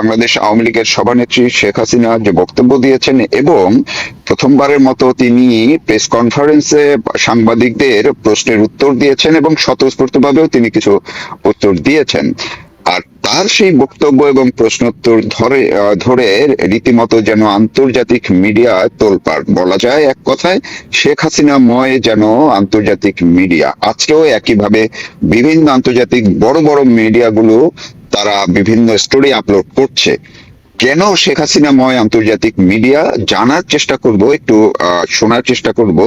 বাংলাদেশ আওয়ামী লীগের সভানেত্রী শেখ হাসিনা যে বক্তব্য দিয়েছেন এবং প্রথমবারের মতো তিনি প্রেস কনফারেন্সে সাংবাদিকদের প্রশ্নের উত্তর দিয়েছেন এবং স্বতঃস্ফূর্তভাবেও তিনি কিছু উত্তর দিয়েছেন। আর তার সেই বক্তব্য এবং প্রশ্নোত্তর ধরে রীতিমতো যেন আন্তর্জাতিক মিডিয়া তোলপাড়, বলা যায় এক কথায় শেখ হাসিনা ময় যেন আন্তর্জাতিক মিডিয়া। আজকেও একইভাবে বিভিন্ন আন্তর্জাতিক বড় বড় মিডিয়াগুলো তারা বিভিন্ন স্টোরি আপলোড করছে। কেন শেখ হাসিনাময় আন্তর্জাতিক মিডিয়া, জানার চেষ্টা করব, একটু শোনার চেষ্টা করব।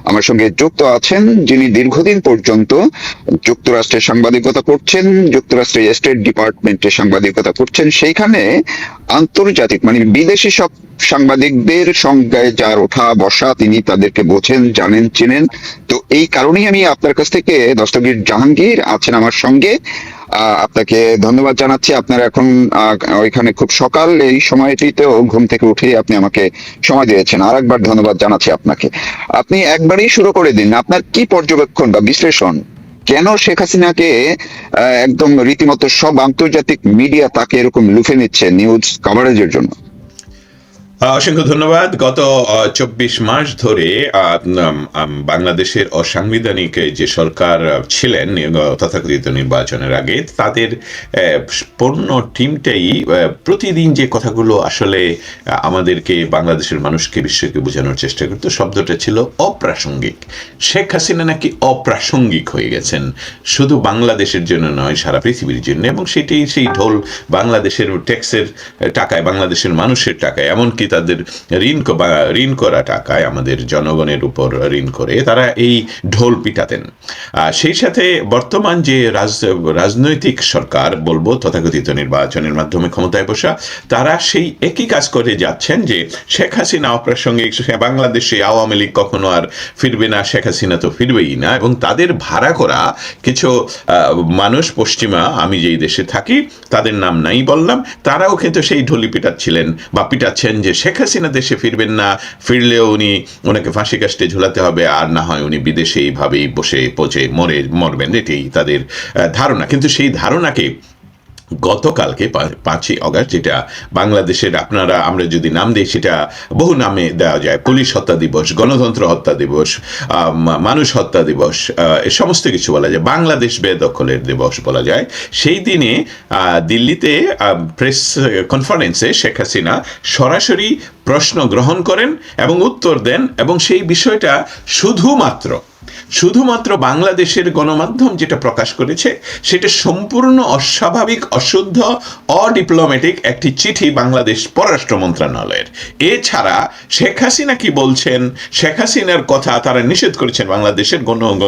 আমার সঙ্গে যুক্ত আছেন যিনি দীর্ঘদিন পর্যন্ত যুক্তরাষ্ট্রে সাংবাদিকতা করছেন, যুক্তরাষ্ট্রের স্টেট ডিপার্টমেন্টে সাংবাদিকতা করছেন। সেইখানে আন্তর্জাতিক মানে বিদেশি সব সাংবাদিকদের সঙ্গে যার ওঠা বসা, তিনি তাদেরকে বোঝেন, জানেন, চেনেন। তো এই কারণেই আমি আপনার কাছ থেকে, দস্তগীর জাহাঙ্গীর আছেন আমার সঙ্গে, আপনাকে ধন্যবাদ জানাচ্ছি। আপনার এখন ওইখানে খুব সকাল, এই সময়টিতেও ঘুম থেকে উঠে আপনি আমাকে সময় দিয়েছেন, আর একবার ধন্যবাদ জানাচ্ছি আপনাকে। আপনি একবারই শুরু করে দিন, আপনার কি পর্যবেক্ষণ বা বিশ্লেষণ, কেন শেখ হাসিনাকে একদম রীতিমতো সব আন্তর্জাতিক মিডিয়া তাকে এরকম লুফে নিচ্ছে নিউজ কভারেজের জন্য? অসংখ্য ধন্যবাদ। গত 24 মাস ধরে বাংলাদেশের অসাংবিধানিক যে সরকার ছিলেন তথাকথিত নির্বাচনের আগে, তাদের পূর্ণ টিমটাই প্রতিদিন যে কথাগুলো আসলে আমাদেরকে, বাংলাদেশের মানুষকে, বিশ্বকে বোঝানোর চেষ্টা করতো, শব্দটা ছিল অপ্রাসঙ্গিক। শেখ হাসিনা নাকি অপ্রাসঙ্গিক হয়ে গেছেন, শুধু বাংলাদেশের জন্য নয়, সারা পৃথিবীর জন্য। এবং সেটাই সেই ঢোল বাংলাদেশের ট্যাক্সের টাকায়, বাংলাদেশের মানুষের টাকায়, এমনকি তাদের ঋণ করা টাকায়, আমাদের জনগণের উপর ঋণ করে তারা এই ঢোল পিটাতেন। সেই সাথে বর্তমান যে রাজনৈতিক সরকার বলবো, তথাকথিত নির্বাচনের মাধ্যমে ক্ষমতায় বসা, তারা সেই একই কাজ করে যাচ্ছেন যে শেখ হাসিনা অপ্রাসঙ্গিক, বাংলাদেশে আওয়ামী লীগ কখনো আর ফিরবে না, শেখ হাসিনা তো ফিরবেই না। এবং তাদের ভাড়া করা কিছু মানুষ, পশ্চিমা, আমি যেই দেশে থাকি তাদের নাম নাই বললাম, তারাও কিন্তু সেই ঢোলি পিটাচ্ছিলেন বা পিটাচ্ছেন যে শেখ হাসিনা দেশে ফিরবেন না, ফিরলেও ওনাকে ফাঁসি কাস্টে ঝুলাতে হবে, আর না হয় উনি বিদেশে এইভাবেই বসে পচে মরবেন, এটাই তাদের ধারণা। কিন্তু সেই ধারণাকে গতকালকে 5ই অগাস্ট, যেটা বাংলাদেশের, আমরা যদি নাম দিই সেটা বহু নামে দেওয়া যায়, পুলিশ হত্যা দিবস, গণতন্ত্র হত্যা দিবস, মানুষ হত্যা দিবস, এ সমস্ত কিছু বলা যায়, বাংলাদেশ বেদখলের দিবস বলা যায়। সেই দিনে দিল্লিতে প্রেস কনফারেন্সে শেখ হাসিনা সরাসরি প্রশ্ন গ্রহণ করেন এবং উত্তর দেন, এবং সেই বিষয়টা শুধুমাত্র বাংলাদেশের গণমাধ্যম যেটা প্রকাশ করেছে, সেটা সম্পূর্ণ অস্বাভাবিক, অশুদ্ধ, অডিপ্লোম্যাটিক একটি চিঠি বাংলাদেশ পররাষ্ট্র মন্ত্রণালয়ের। এছাড়া শেখ হাসিনা কি বলছেন, শেখ হাসিনার কথা তারা নিষেধ করেছেন, বাংলাদেশের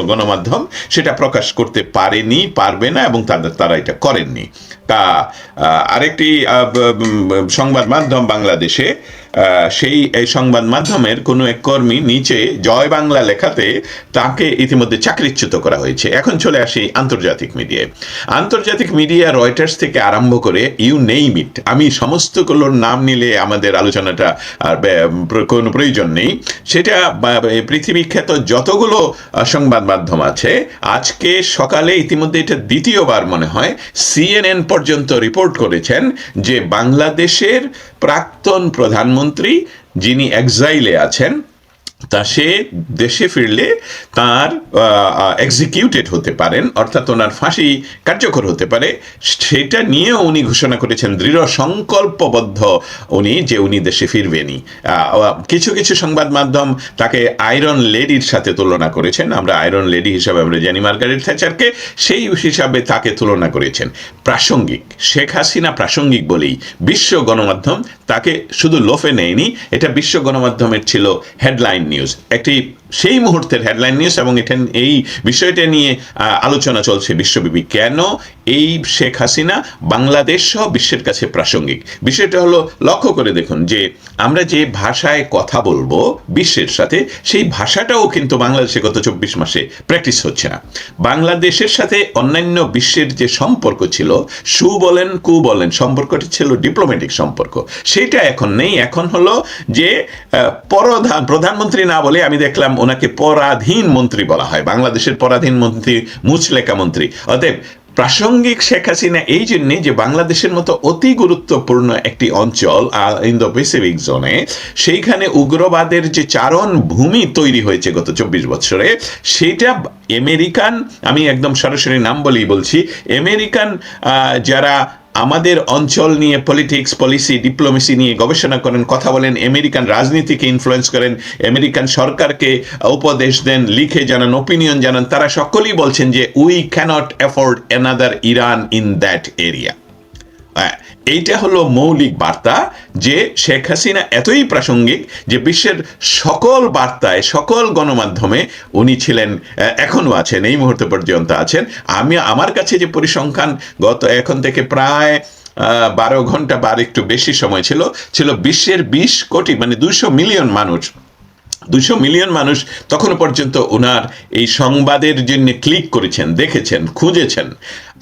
গণমাধ্যম সেটা প্রকাশ করতে পারেনি, পারবে না, এবং তারা এটা করেননি। তা আরেকটি সংবাদ মাধ্যম বাংলাদেশে, সেই সংবাদ মাধ্যমের কোনো এক কর্মী নিচে জয় বাংলা লেখাতে তাকে ইতিমধ্যে চাকরিচ্যুত করা হয়েছে। এখন চলে আসি আন্তর্জাতিক মিডিয়া, রয়টার্স থেকে আরম্ভ করে ইউ নেইম ইট, আমি সমস্তগুলোর নাম নিলে আমাদের আলোচনাটা আর কোনো প্রয়োজন নেই। সেটা পৃথিবী খ্যাত যতগুলো সংবাদ মাধ্যম আছে, আজকে সকালে ইতিমধ্যে এটা দ্বিতীয়বার মনে হয় CNN পর্যন্ত রিপোর্ট করেছেন যে বাংলাদেশের প্রাক্তন প্রধানমন্ত্রী, যিনি এক্সাইলে আছেন, তা সে দেশে ফিরলে তার এক্সিকিউটেড হতে পারেন, অর্থাৎ ওনার ফাঁসি কার্যকর হতে পারে। সেটা নিয়েও উনি ঘোষণা করেছেন, দৃঢ় সংকল্পবদ্ধ উনি, যে উনি দেশে ফিরবেনই। কিছু সংবাদ মাধ্যম তাকে আয়রন লেডির সাথে তুলনা করেছেন। আমরা আয়রন লেডি হিসাবে আমরা জানি মার্গারেট থ্যাচারকে, সেই হিসাবে তাকে তুলনা করেছেন। প্রাসঙ্গিক, শেখ হাসিনা প্রাসঙ্গিক বলেই বিশ্ব গণমাধ্যম তাকে শুধু লোফে নেয়নি, এটা বিশ্ব গণমাধ্যমের ছিল হেডলাইন নিউজ, একটি সেই মুহূর্তের হেডলাইন নিউজ। এবং এই বিষয়টা নিয়ে আলোচনা চলছে বিশ্বব্যাপী, কেন এই শেখ হাসিনা বাংলাদেশ সহ বিশ্বের কাছে প্রাসঙ্গিক। বিষয়টা হলো, লক্ষ্য করে দেখুন যে আমরা যে ভাষায় কথা বলবো বিশ্বের সাথে, সেই ভাষাটাও কিন্তু বাংলাদেশে গত 24 মাসে প্র্যাকটিস হচ্ছে না। বাংলাদেশের সাথে অন্যান্য বিশ্বের যে সম্পর্ক ছিল, সু বলেন কু বলেন, সম্পর্কটি ছিল ডিপ্লোম্যাটিক সম্পর্ক, সেটা এখন নেই। এখন হলো যে প্রধানমন্ত্রী না বলে আমি দেখলাম ওনাকে পরাধীন মন্ত্রী বলা হয়, বাংলাদেশের পরাধীন মন্ত্রী, মুচলেকা মন্ত্রী। অতএব প্রাসঙ্গিক শেখ হাসিনা এই জন্যে যে বাংলাদেশের মতো অতি গুরুত্বপূর্ণ একটি অঞ্চল ইন্দো প্যাসিফিক জোনে, সেইখানে উগ্রবাদের যে চারণ ভূমি তৈরি হয়েছে গত 24 বছরে, সেটা আমেরিকান, আমি একদম সরাসরি নাম বলেই বলছি, আমেরিকান যারা আমাদের অঞ্চল নিয়ে পলিটিক্স, পলিসি, ডিপ্লোমেসি নিয়ে গবেষণা করেন, কথা বলেন, আমেরিকান রাজনীতিকে ইনফ্লুয়েন্স করেন, আমেরিকান সরকারকে উপদেশ দেন, লিখে জানান, ওপিনিয়ন জানান, তারা সকলেই বলছেন যে we can't afford another Iran in that area. এইটা হলো মৌলিক বার্তা, যে শেখ হাসিনা এতই প্রাসঙ্গিক যে বিশ্বের সকল বার্তায়, সকল গণমাধ্যমে উনি ছিলেন, এখনো আছেন, এই মুহূর্তে পর্যন্ত আছেন। আমার কাছে যে পরিসংখ্যান গত এখন থেকে প্রায় 12 ঘন্টা বা একটু বেশি সময় ছিল বিশ্বের 20 কোটি মানে 200 মিলিয়ন মানুষ তখনও পর্যন্ত ওনার এই সংবাদের জন্য ক্লিক করেছেন, দেখেছেন, খুঁজেছেন।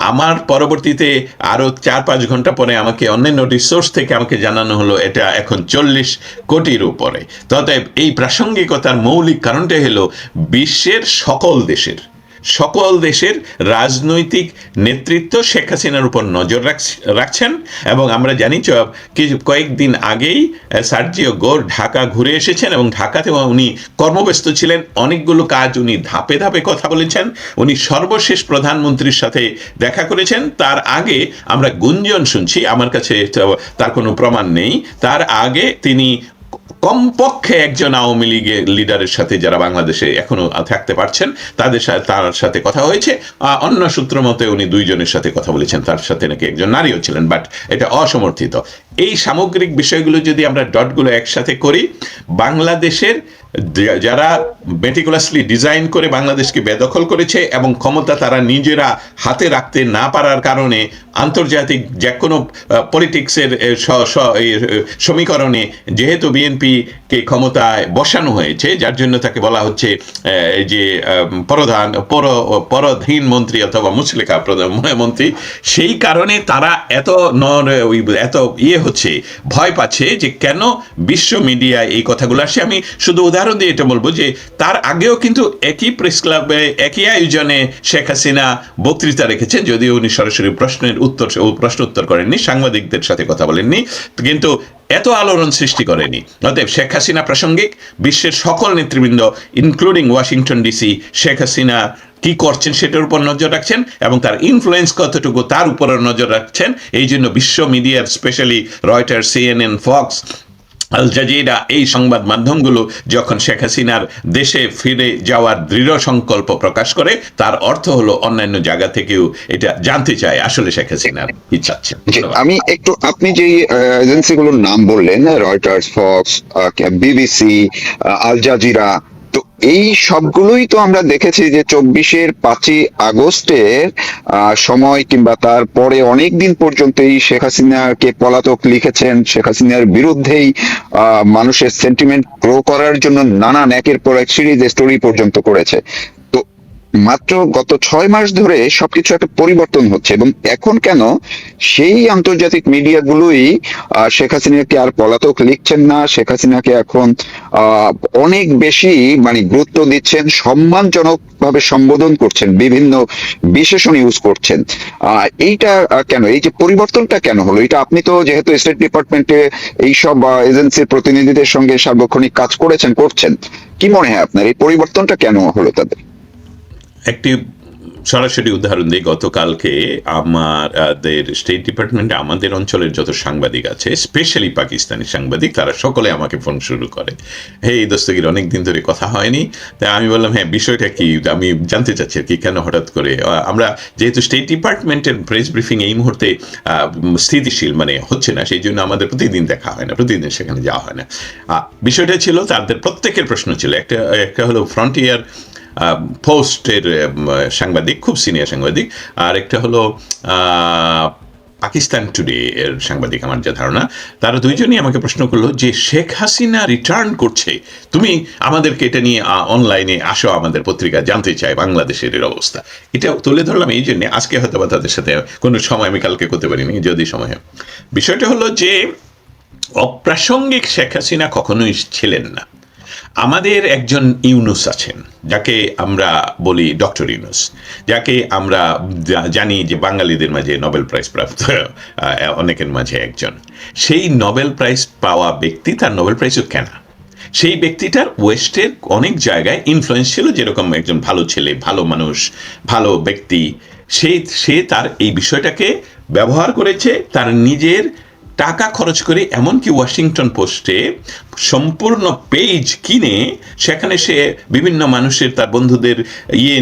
আমার পরবর্তীতে আরও 4-5 ঘন্টা পরে আমাকে অন্যান্য রিসোর্স থেকে আমাকে জানানো হলো এটা এখন 40 কোটির উপরে। তবে এই প্রাসঙ্গিকতার মৌলিক কারণটাই হলো বিশ্বের সকল দেশের রাজনৈতিক নেতৃত্ব শেখ হাসিনার উপর নজর রাখছেন। এবং আমরা জানি কয়েকদিন আগেই সার্জিও গোর ঢাকা ঘুরে এসেছেন, এবং ঢাকাতে উনি কর্মব্যস্ত ছিলেন, অনেকগুলো কাজ উনি ধাপে ধাপে কথা বলেছেন। উনি সর্বশেষ প্রধানমন্ত্রীর সাথে দেখা করেছেন। তার আগে আমরা গুঞ্জন শুনছি, আমার কাছে তার কোনো প্রমাণ নেই, তার আগে তিনি কমপক্ষে একজন আওয়ামী লীগের লিডারের সাথে, যারা বাংলাদেশে এখনো থাকতে পারছেন, তার সাথে কথা হয়েছে। অন্য সূত্র মতে উনি 2 জনের সাথে কথা বলেছেন, তার সাথে নাকি একজন নারীও ছিলেন, বাট এটা অসমর্থিত। এই সামগ্রিক বিষয়গুলো যদি আমরা ডটগুলো একসাথে করি, বাংলাদেশের যারা মেটিকুলাসলি ডিজাইন করে বাংলাদেশকে বেদখল করেছে এবং ক্ষমতা তারা নিজেরা হাতে রাখতে না পারার কারণে আন্তর্জাতিক যে কোনো পলিটিক্সের সমীকরণে যেহেতু বিএনপিকে ক্ষমতায় বসানো হয়েছে, যার জন্য তাকে বলা হচ্ছে যে পরধীন মন্ত্রী অথবা মুচলেকা মন্ত্রী, সেই কারণে তারা এত হচ্ছে, ভয় পাচ্ছে যে কেন বিশ্ব মিডিয়ায় এই কথাগুলো আসে। আমি শুধু উদাহরণ দিয়ে এটা বলবো যে তার আগেও কিন্তু একই প্রেস ক্লাবে, একই আয়োজনে শেখ হাসিনা বক্তৃতা রেখেছেন, যদিও উনি সরাসরি প্রশ্ন উত্তর করেননি, সাংবাদিকদের সাথে কথা বলেননি, কিন্তু এত আলোড়ন সৃষ্টি করেনি। অতএব শেখ হাসিনা প্রাসঙ্গিক, বিশ্বের সকল নেতৃবৃন্দ including Washington DC Sheikh Hasina কি করছেন সেটার উপর নজর রাখছেন, এবং তার ইনফ্লুয়েন্স কতটুকু তার উপরে নজর রাখছেন। এই জন্য বিশ্ব মিডিয়ার, specially Reuters, CNN, Fox, Al Jazeera, এই সংবাদ মাধ্যমগুলো যখন শেখ হাসিনার দেশে ফিরে যাওয়ার দৃঢ় সংকল্প প্রকাশ করে, তার অর্থ হলো অন্যান্য জায়গা থেকেও এটা জানতে চায় আসলে শেখ হাসিনার ইচ্ছা আছে। আমি একটু, আপনি যে এজেন্সিগুলোর নাম বললেন, Reuters, Fox, BBC, Al Jazeera, তো এই সবগুলোই তো আমরা দেখেছি যে 24-এর 5ই আগস্টের সময় কিংবা তারপরে অনেক দিন পর্যন্ত এই শেখ হাসিনাকে পলাতক লিখেছেন, শেখ হাসিনার বিরুদ্ধেই মানুষের সেন্টিমেন্ট গ্রো করার জন্য নানান একের পর এক সিরিজ স্টোরি পর্যন্ত করেছে। তো মাত্র গত 6 মাস ধরে সবকিছু একটা পরিবর্তন হচ্ছে, এবং এখন কেন সেই আন্তর্জাতিক মিডিয়াগুলোই শেখ হাসিনাকে আর পলাতক লিখছেন না, শেখ হাসিনাকে এখন অনেক বেশি মানে গুরুত্ব দিচ্ছেন, সম্মানজনক ভাবে সম্বোধন করছেন, বিভিন্ন বিশেষণ ইউজ করছেন। এইটা কেন, এই যে পরিবর্তনটা কেন হলো? এটা আপনি তো যেহেতু স্টেট ডিপার্টমেন্টে এইসব এজেন্সির প্রতিনিধিদের সঙ্গে সার্বক্ষণিক কাজ করছেন, কি মনে হয় আপনার এই পরিবর্তনটা কেন হলো তাদের? একটি সরাসরি উদাহরণ দিই, গতকালকে আমাদের স্টেট ডিপার্টমেন্টে আমাদের অঞ্চলের যত সাংবাদিক আছে, স্পেশালি পাকিস্তানি সাংবাদিক, তারা সকলে আমাকে ফোন শুরু করে, এই দস্তগীর অনেকদিন ধরে কথা হয়নি। তাই আমি বললাম হ্যাঁ, বিষয়টা কি, আমি জানতে চাচ্ছি আর কি, কেন হঠাৎ করে। আমরা যেহেতু স্টেট ডিপার্টমেন্টের প্রেস ব্রিফিং এই মুহূর্তে স্থিতিশীল মানে হচ্ছে না, সেই জন্য আমাদের প্রতিদিন দেখা হয় না, প্রতিদিন সেখানে যাওয়া হয় না। বিষয়টা ছিল, তাদের প্রত্যেকের প্রশ্ন ছিল, একটা হলো ফ্রন্টিয়ার পোস্টের সাংবাদিক, খুব সিনিয়র সাংবাদিক, আর একটা হলো পাকিস্তান টুডে এর সাংবাদিক, আমার যা ধারণা। তারা দুইজনই আমাকে প্রশ্ন করলো যে শেখ হাসিনা রিটার্ন করছে, তুমি আমাদেরকে এটা নিয়ে অনলাইনে আসো, আমাদের পত্রিকা জানতে চায় বাংলাদেশের এর অবস্থা। এটা তুলে ধরলাম এই জন্যে, আজকে হয়তো বা তাদের সাথে কোনো সময় আমি কালকে করতে পারিনি, যদি সময় হয়। বিষয়টা হলো যে অপ্রাসঙ্গিক শেখ হাসিনা কখনোই ছিলেন না। আমাদের একজন ইউনুস আছেন, যাকে আমরা বলি ডক্টর ইউনুস, যাকে আমরা জানি যে বাঙালিদের মাঝে নোবেল প্রাইজ প্রাপ্ত অনেকের মাঝে একজন। সেই নোবেল প্রাইজ পাওয়া ব্যক্তি তার নোবেল প্রাইজও কেনা, সেই ব্যক্তিটার ওয়েস্টের অনেক জায়গায় ইনফ্লুয়েন্স ছিল, যেরকম একজন ভালো ছেলে, ভালো মানুষ, ভালো ব্যক্তি। সে তার এই বিষয়টাকে ব্যবহার করেছে তার নিজের টাকা খরচ করে, এমনকি ওয়াশিংটন পোস্টে সম্পূর্ণ পেজ কিনে সেখানে সে বিভিন্ন মানুষের, তার বন্ধুদের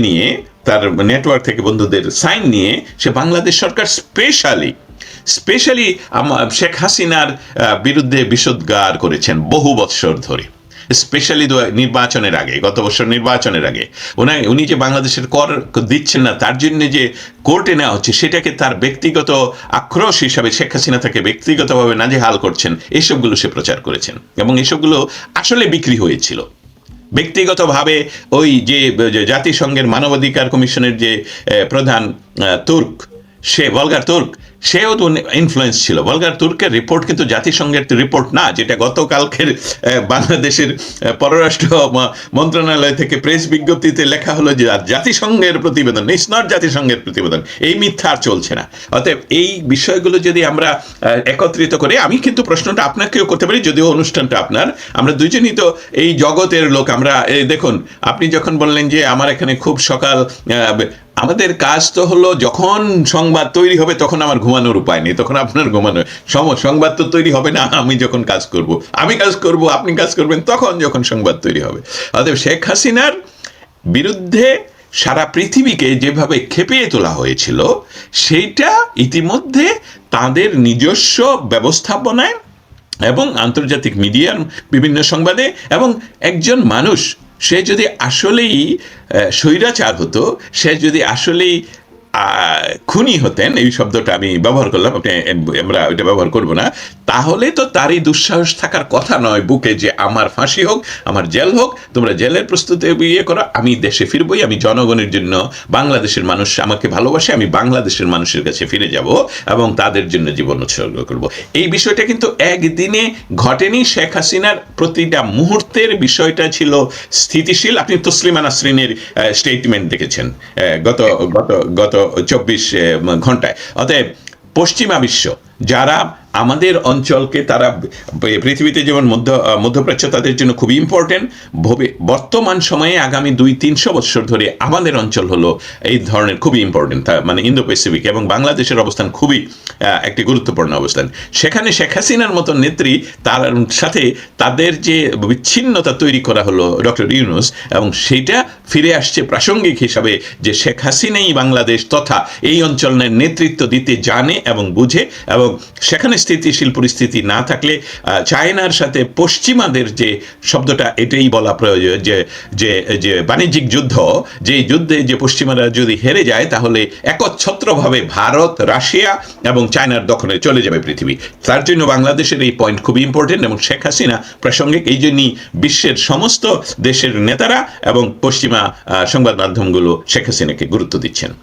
নিয়ে, তার নেটওয়ার্ক থেকে বন্ধুদের সাইন নিয়ে সে বাংলাদেশ সরকার স্পেশালি শেখ হাসিনার বিরুদ্ধে বিষোদ্গার করেছেন বহু বৎসর ধরে, স্পেশালি নির্বাচনের আগে, গত বছর নির্বাচনের আগে উনি যে বাংলাদেশের কর দিচ্ছেন না তার জন্য যে কোর্টে নেওয়া হচ্ছে, সেটাকে তার ব্যক্তিগত আক্রোশ হিসাবে শেখ হাসিনা তাকে ব্যক্তিগতভাবে নাজেহাল করছেন, এসবগুলো সে প্রচার করেছেন। এবং এসবগুলো আসলে বিক্রি হয়েছিল ব্যক্তিগতভাবে। ওই যে জাতিসংঘের মানবাধিকার কমিশনের যে প্রধান তুর্ক, সে ভলগার তুর্ক, সেও তো ইনফ্লুয়েন্স ছিল। ভলগার তুর্কের রিপোর্ট কিন্তু জাতিসংঘের রিপোর্ট না, যেটা গতকালকের বাংলাদেশের পররাষ্ট্র মন্ত্রণালয় থেকে প্রেস বিজ্ঞপ্তিতে লেখা হলো যে জাতিসংঘের প্রতিবেদন, ইটস নট জাতিসংঘের প্রতিবেদন। এই মিথ্যা আর চলছে না। অতএব এই বিষয়গুলো যদি আমরা একত্রিত করে, আমি কিন্তু প্রশ্নটা আপনাকেও করতে পারি, যদিও অনুষ্ঠানটা আপনার, আমরা দুইজনই তো এই জগতের লোক। আমরা দেখুন, আপনি যখন বললেন যে আমার এখানে খুব সকাল, আমাদের কাজ তো হলো যখন সংবাদ তৈরি হবে তখন আমার ঘুমানোর উপায় নেই, তখন আপনার ঘুমানোর সংবাদ তো তৈরি হবে না। আমি যখন কাজ করব, আপনি কাজ করবেন তখন যখন সংবাদ তৈরি হবে। অতএব শেখ হাসিনার বিরুদ্ধে সারা পৃথিবীকে যেভাবে খেপিয়ে তোলা হয়েছিল, সেইটা ইতিমধ্যে তাদের নিজস্ব ব্যবস্থাপনায় এবং আন্তর্জাতিক মিডিয়ার বিভিন্ন সংবাদে, এবং একজন মানুষ সে যদি আসলেই স্বৈরাচার হতো, সে যদি আসলেই খুনি হতেন, এই শব্দটা আমি ব্যবহার করলাম, আমরা এটা ব্যবহার করব না, তাহলে তো তারই দুঃসাহস থাকার কথা নয় বুকে যে আমার ফাঁসি হোক, আমার জেল হোক, তোমরা জেলের প্রস্তুতি ইয়ে করো, আমি দেশে ফিরবই, আমি জনগণের জন্য, বাংলাদেশের মানুষ আমাকে ভালোবাসে, আমি বাংলাদেশের মানুষের কাছে ফিরে যাব এবং তাদের জন্য জীবন উৎসর্গ করব। এই বিষয়টা কিন্তু একদিনে ঘটেনি। শেখ হাসিনার প্রতিটা মুহূর্তের বিষয়টা ছিল স্থিতিশীল। আপনি তসলিমা নাসরিনের স্টেটমেন্ট দেখেছেন গত গত গত 24 ঘন্টায়। অতএব পশ্চিমা বিশ্ব যারা আমাদের অঞ্চলকে, তারা পৃথিবীতে যেমন মধ্যপ্রাচ্য তাদের জন্য খুবই ইম্পর্টেন্ট, বর্তমান সময়ে আগামী 200-300 বছর ধরে আমাদের অঞ্চল হলো এই ধরনের খুবই ইম্পর্টেন্ট, মানে ইন্দো প্যাসিফিক, এবং বাংলাদেশের অবস্থান খুবই একটি গুরুত্বপূর্ণ অবস্থান। সেখানে শেখ হাসিনার মতো নেত্রী, তার সাথে তাদের যে বিচ্ছিন্নতা তৈরি করা হলো ডক্টর ইউনুস, এবং সেইটা ফিরে আসছে প্রাসঙ্গিক হিসাবে যে শেখ হাসিনাই বাংলাদেশ তথা এই অঞ্চলের নেতৃত্ব দিতে জানে এবং বুঝে, এবং সেখানে স্থিতিশীল পরিস্থিতি না থাকলে চায়নার সাথে পশ্চিমাদের যে শব্দটা, এটাই বলা প্রয়োজন যে যে যে বাণিজ্যিক যুদ্ধ, যেই যুদ্ধে যে পশ্চিমারা যদি হেরে যায় তাহলে একচ্ছত্রভাবে ভারত, রাশিয়া এবং চায়নার দখলে চলে যাবে পৃথিবী। তার জন্য বাংলাদেশের এই পয়েন্ট খুবই ইম্পর্টেন্ট, এবং শেখ হাসিনা প্রাসঙ্গিক। এই জন্যই বিশ্বের সমস্ত দেশের নেতারা এবং পশ্চিমা সংবাদ মাধ্যমগুলো শেখ হাসিনাকে গুরুত্ব দিচ্ছেন।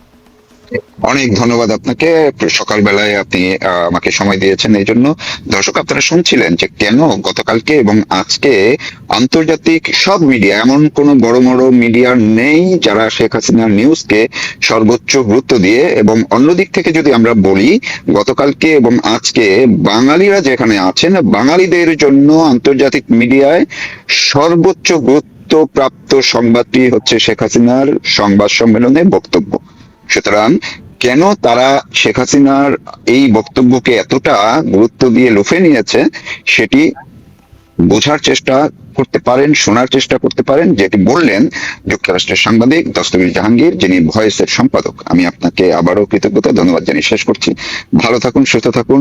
অনেক ধন্যবাদ আপনাকে, সকালবেলায় আপনি আমাকে সময় দিয়েছেন এই জন্য। দর্শক, আপনারা শুনছিলেন যে কেন গতকালকে এবং আজকে আন্তর্জাতিক সব মিডিয়া, এমন কোন বড় বড় মিডিয়া নেই যারা শেখ হাসিনার নিউজকে সর্বোচ্চ গুরুত্ব দিয়ে, এবং অন্যদিক থেকে যদি আমরা বলি, গতকালকে এবং আজকে বাঙালিরা যেখানে আছেন, বাঙালিদের জন্য আন্তর্জাতিক মিডিয়ায় সর্বোচ্চ গুরুত্বপ্রাপ্ত সংবাদটি হচ্ছে শেখ হাসিনার সংবাদ সম্মেলনে বক্তব্য। সুতরাং কেন তারা শেখ হাসিনার এই বক্তব্যকে এতটা গুরুত্ব দিয়ে লুফে নিয়েছে, সেটি বোঝার চেষ্টা করতে পারেন, শোনার চেষ্টা করতে পারেন, যেটি বললেন যুক্তরাষ্ট্রের সাংবাদিক দস্তগীর জাহাঙ্গীর, যিনি ভয়েসের সম্পাদক। আমি আপনাকে আবারও কৃতজ্ঞতা, ধন্যবাদ জানিয়ে শেষ করছি। ভালো থাকুন, সুস্থ থাকুন।